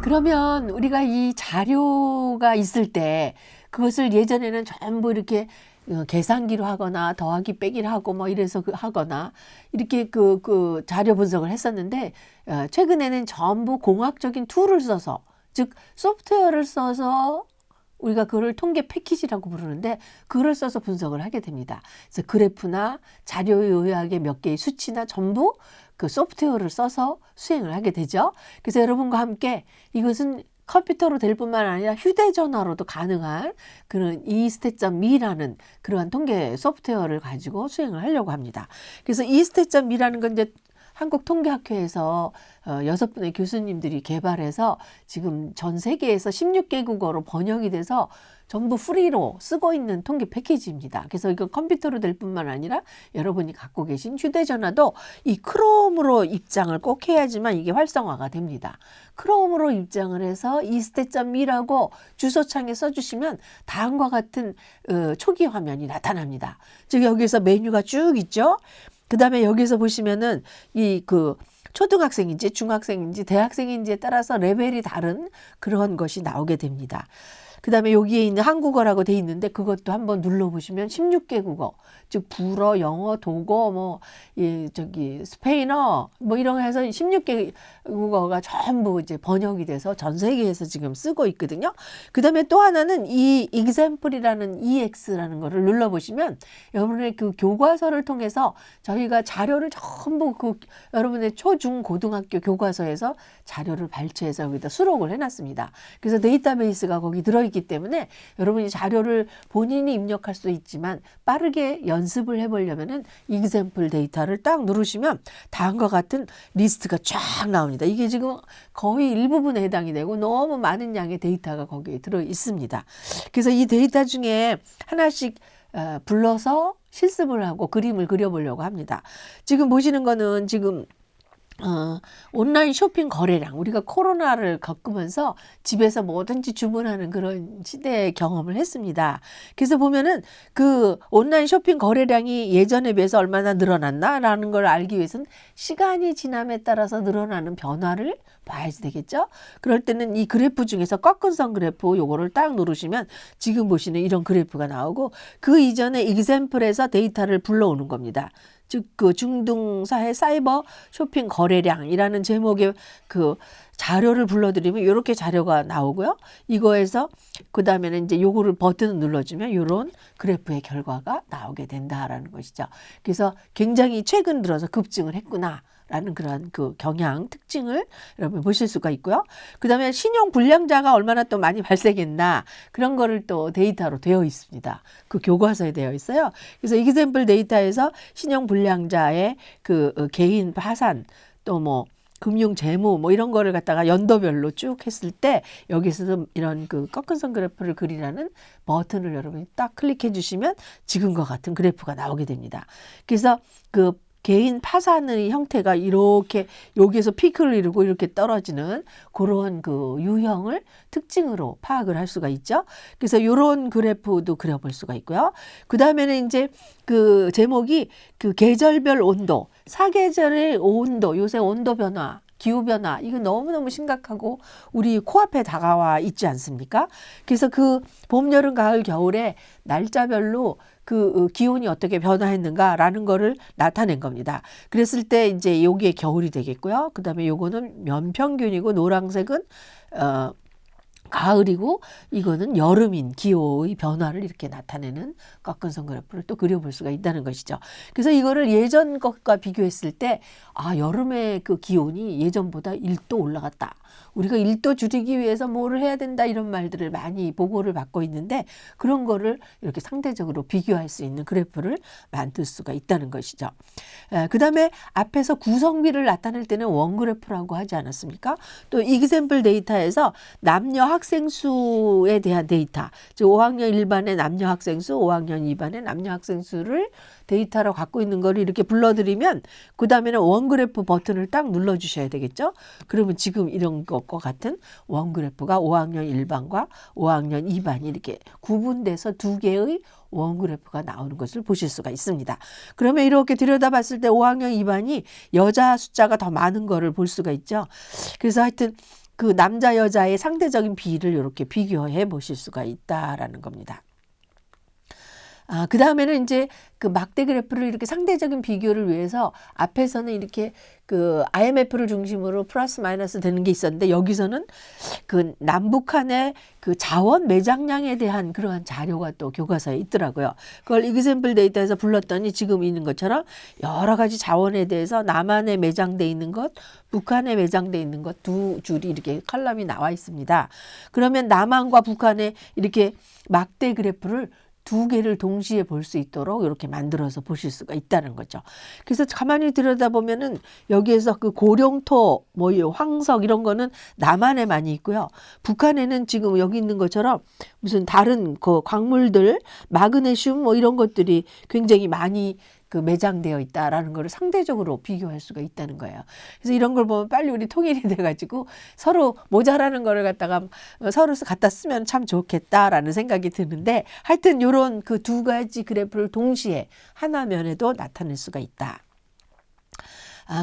그러면 우리가 이 자료가 있을 때 그것을 예전에는 전부 이렇게 계산기로 하거나 더하기 빼기를 하고 뭐 이래서 하거나 이렇게 그 자료 분석을 했었는데 최근에는 전부 공학적인 툴을 써서, 즉 소프트웨어를 써서 우리가 그걸 통계 패키지라고 부르는데 그걸 써서 분석을 하게 됩니다. 그래서 그래프나 자료 요약의 몇 개의 수치나 전부 그 소프트웨어를 써서 수행을 하게 되죠. 그래서 여러분과 함께 이것은 컴퓨터로 될 뿐만 아니라 휴대전화로도 가능한 그런 이스탯점미라는 그러한 통계 소프트웨어를 가지고 수행을 하려고 합니다. 그래서 이스탯점미라는 건 이제 한국통계학회에서 6분의 교수님들이 개발해서 지금 전 세계에서 16개국어로 번역이 돼서 전부 프리로 쓰고 있는 통계 패키지입니다. 그래서 이거 컴퓨터로 될 뿐만 아니라 여러분이 갖고 계신 휴대전화도 이 크롬으로 입장을 꼭 해야지만 이게 활성화가 됩니다. 크롬으로 입장을 해서 이스탯점미라고 주소창에 써주시면 다음과 같은 초기 화면이 나타납니다. 즉 여기서 메뉴가 쭉 있죠. 그 다음에 여기서 보시면은 초등학생인지 중학생인지 대학생인지에 따라서 레벨이 다른 그런 것이 나오게 됩니다. 그 다음에 여기에 있는 한국어라고 돼 있는데 그것도 한번 눌러보시면 16개 국어, 즉 불어, 영어, 독어, 스페인어 이런 거 해서 16개 국어가 전부 이제 번역이 돼서 전 세계에서 지금 쓰고 있거든요. 그 다음에 또 하나는 이 example이라는 EX라는 거를 눌러보시면 여러분의 그 교과서를 통해서 저희가 자료를 전부 여러분의 초, 중, 고등학교 교과서에서 자료를 발췌해서 여기다 수록을 해놨습니다. 그래서 데이터베이스가 거기 들어있기 때문에 여러분이 자료를 본인이 입력할 수 있지만 빠르게 연습을 해보려면은 example 데이터를 딱 누르시면 다음과 같은 리스트가 쫙 나옵니다. 이게 지금 거의 일부분에 해당이 되고 너무 많은 양의 데이터가 거기에 들어 있습니다. 그래서 이 데이터 중에 하나씩 불러서 실습을 하고 그림을 그려보려고 합니다. 지금 보시는 거는 지금 온라인 쇼핑 거래량, 우리가 코로나를 겪으면서 집에서 뭐든지 주문하는 그런 시대의 경험을 했습니다. 그래서 보면은 그 온라인 쇼핑 거래량이 예전에 비해서 얼마나 늘어났나라는 걸 알기 위해서는 시간이 지남에 따라서 늘어나는 변화를 봐야지 되겠죠. 그럴 때는 이 그래프 중에서 꺾은선 그래프 요거를 딱 누르시면 지금 보시는 이런 그래프가 나오고 그 이전에 example에서 데이터를 불러오는 겁니다. 즉 그 중등사회 사이버 쇼핑 거래량이라는 제목의 그 자료를 불러드리면 이렇게 자료가 나오고요. 이거에서 그 다음에는 이제 요거를 버튼을 눌러주면 이런 그래프의 결과가 나오게 된다라는 것이죠. 그래서 굉장히 최근 들어서 급증을 했구나. 라는 그런 그 경향 특징을 여러분 보실 수가 있고요. 그 다음에 신용 불량자가 얼마나 또 많이 발생했나 그런 거를 또 데이터로 되어 있습니다. 그 교과서에 되어 있어요. 그래서 example 데이터에서 신용 불량자의 그 개인 파산 또 금융 재무 이런 거를 갖다가 연도별로 쭉 했을 때 여기서도 이런 그 꺾은 선 그래프를 그리라는 버튼을 여러분이 딱 클릭해 주시면 지금과 같은 그래프가 나오게 됩니다. 그래서 그 개인 파산의 형태가 이렇게 여기에서 피크를 이루고 이렇게 떨어지는 그런 그 유형을 특징으로 파악을 할 수가 있죠. 그래서 이런 그래프도 그려볼 수가 있고요. 그 다음에는 이제 그 제목이 그 계절별 온도, 사계절의 온도, 요새 온도 변화, 기후변화 이거 너무너무 심각하고 우리 코앞에 다가와 있지 않습니까? 그래서 그 봄, 여름, 가을, 겨울에 날짜별로 그 기온이 어떻게 변화했는가라는 거를 나타낸 겁니다. 그랬을 때 이제 여기에 겨울이 되겠고요. 그 다음에 요거는 연평균이고 노란색은 가을이고 이거는 여름인 기호의 변화를 이렇게 나타내는 꺾은선 그래프를 또 그려볼 수가 있다는 것이죠. 그래서 이거를 예전 것과 비교했을 때 여름의 그 기온이 예전보다 1도 올라갔다. 우리가 1도 줄이기 위해서 뭐를 해야 된다 이런 말들을 많이 보고를 받고 있는데 그런 거를 이렇게 상대적으로 비교할 수 있는 그래프를 만들 수가 있다는 것이죠. 그 다음에 앞에서 구성비를 나타낼 때는 원그래프라고 하지 않았습니까? 또 example 데이터에서 남녀 학생 수에 대한 데이터, 즉 5학년 1반의 남녀 학생 수, 5학년 2반의 남녀 학생 수를 데이터로 갖고 있는 거를 이렇게 불러드리면 그 다음에는 원그래프 버튼을 딱 눌러주셔야 되겠죠. 그러면 지금 이런 것과 같은 원그래프가 5학년 1반과 5학년 2반이 이렇게 구분돼서 두 개의 원그래프가 나오는 것을 보실 수가 있습니다. 그러면 이렇게 들여다봤을 때 5학년 2반이 여자 숫자가 더 많은 거를 볼 수가 있죠. 그래서 하여튼 그 남자 여자의 상대적인 비를 이렇게 비교해 보실 수가 있다라는 겁니다. 그 다음에는 이제 그 막대 그래프를 이렇게 상대적인 비교를 위해서 앞에서는 이렇게 그 IMF를 중심으로 플러스 마이너스 되는 게 있었는데 여기서는 그 남북한의 그 자원 매장량에 대한 그러한 자료가 또 교과서에 있더라고요. 그걸 이그샘플 데이터에서 불렀더니 지금 있는 것처럼 여러 가지 자원에 대해서 남한에 매장돼 있는 것, 북한에 매장돼 있는 것 두 줄이 이렇게 컬럼이 나와 있습니다. 그러면 남한과 북한의 이렇게 막대 그래프를 두 개를 동시에 볼 수 있도록 이렇게 만들어서 보실 수가 있다는 거죠. 그래서 가만히 들여다보면은 여기에서 그 고령토, 뭐 황석 이런 거는 남한에 많이 있고요. 북한에는 지금 여기 있는 것처럼 무슨 다른 그 광물들, 마그네슘 뭐 이런 것들이 굉장히 많이 그 매장되어 있다라는 것을 상대적으로 비교할 수가 있다는 거예요. 그래서 이런 걸 보면 빨리 우리 통일이 돼가지고 서로 모자라는 거를 갖다가 서로 갖다 쓰면 참 좋겠다라는 생각이 드는데 하여튼 이런 그 두 가지 그래프를 동시에 하나면에도 나타낼 수가 있다.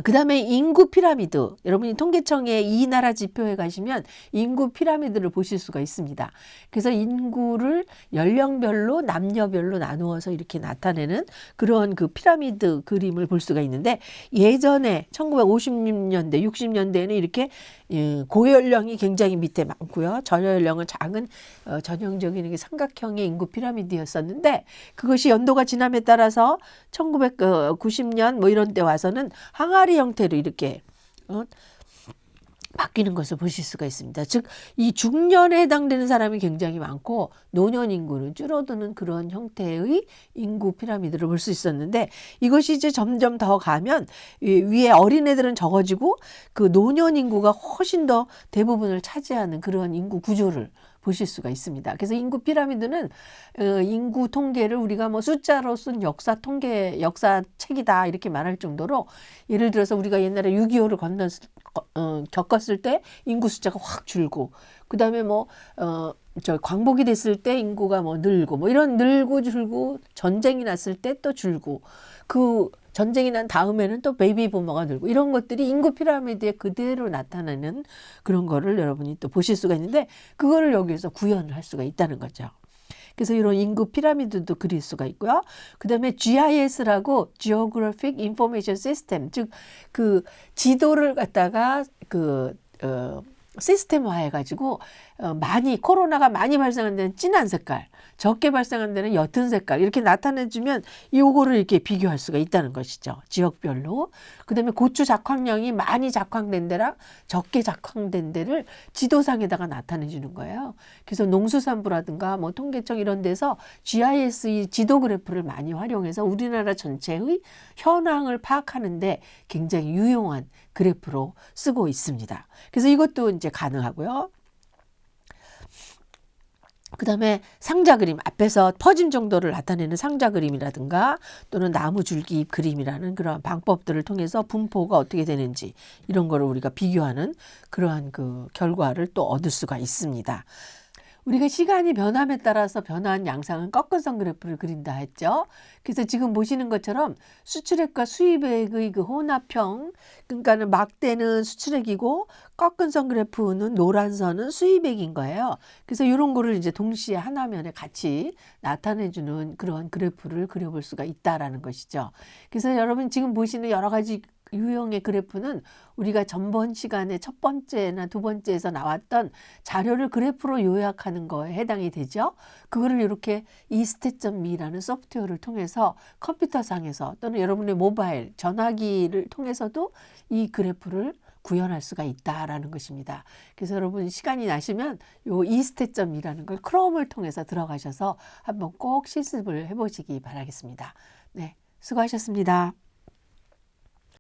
그 다음에 인구 피라미드. 여러분이 통계청의 이 나라 지표에 가시면 인구 피라미드를 보실 수가 있습니다. 그래서 인구를 연령별로 남녀별로 나누어서 이렇게 나타내는 그런 그 피라미드 그림을 볼 수가 있는데 예전에 1950년대, 60년대에는 이렇게 고연령이 굉장히 밑에 많고요. 저연령은 작은 전형적인 삼각형의 인구 피라미드였었는데 그것이 연도가 지남에 따라서 1990년 뭐 이런 때 와서는 항아리 형태로 이렇게 바뀌는 것을 보실 수가 있습니다. 즉, 이 중년에 해당되는 사람이 굉장히 많고 노년 인구는 줄어드는 그런 형태의 인구 피라미드를 볼 수 있었는데 이것이 이제 점점 더 가면 위에 어린애들은 적어지고 그 노년 인구가 훨씬 더 대부분을 차지하는 그런 인구 구조를 보실 수가 있습니다. 그래서 인구 피라미드는 인구 통계를 우리가 뭐 숫자로 쓴 역사 통계, 역사책이다 이렇게 말할 정도로 예를 들어서 우리가 옛날에 6.25를 겪었을 때 인구 숫자가 확 줄고 그 다음에 뭐 광복이 됐을 때 인구가 뭐 늘고 뭐 이런 늘고 줄고 전쟁이 났을 때 또 줄고 그 전쟁이 난 다음에는 또 베이비 부머가 늘고 이런 것들이 인구 피라미드에 그대로 나타나는 그런 거를 여러분이 또 보실 수가 있는데 그거를 여기에서 구현을 할 수가 있다는 거죠. 그래서 이런 인구 피라미드도 그릴 수가 있고요. 그 다음에 GIS라고 Geographic Information System, 즉 그 지도를 갖다가 시스템화 해가지고 많이 코로나가 많이 발생한 데는 진한 색깔, 적게 발생한 데는 옅은 색깔 이렇게 나타내주면 요거를 이렇게 비교할 수가 있다는 것이죠. 지역별로. 그 다음에 고추 작황량이 많이 작황된 데랑 적게 작황된 데를 지도상에다가 나타내주는 거예요. 그래서 농수산부라든가 뭐 통계청 이런 데서 GIS 이 지도 그래프를 많이 활용해서 우리나라 전체의 현황을 파악하는데 굉장히 유용한 그래프로 쓰고 있습니다. 그래서 이것도 이제 가능하고요. 그 다음에 상자 그림, 앞에서 퍼짐 정도를 나타내는 상자 그림이라든가 또는 나무 줄기 그림이라는 그런 방법들을 통해서 분포가 어떻게 되는지 이런 거를 우리가 비교하는 그러한 그 결과를 또 얻을 수가 있습니다. 우리가 시간이 변함에 따라서 변화한 양상은 꺾은선 그래프를 그린다 했죠. 그래서 지금 보시는 것처럼 수출액과 수입액의 그 혼합형, 그러니까는 막대는 수출액이고 꺾은선 그래프는 노란 선은 수입액인 거예요. 그래서 이런 거를 이제 동시에 하나면에 같이 나타내주는 그런 그래프를 그려볼 수가 있다라는 것이죠. 그래서 여러분 지금 보시는 여러 가지 유형의 그래프는 우리가 전번 시간에 첫 번째나 두 번째에서 나왔던 자료를 그래프로 요약하는 거에 해당이 되죠. 그거를 이렇게 이스탯.me라는 소프트웨어를 통해서 컴퓨터상에서 또는 여러분의 모바일, 전화기를 통해서도 이 그래프를 구현할 수가 있다라는 것입니다. 그래서 여러분 시간이 나시면 요 이스탯.me라는 걸 크롬을 통해서 들어가셔서 한번 꼭 실습을 해보시기 바라겠습니다. 네, 수고하셨습니다.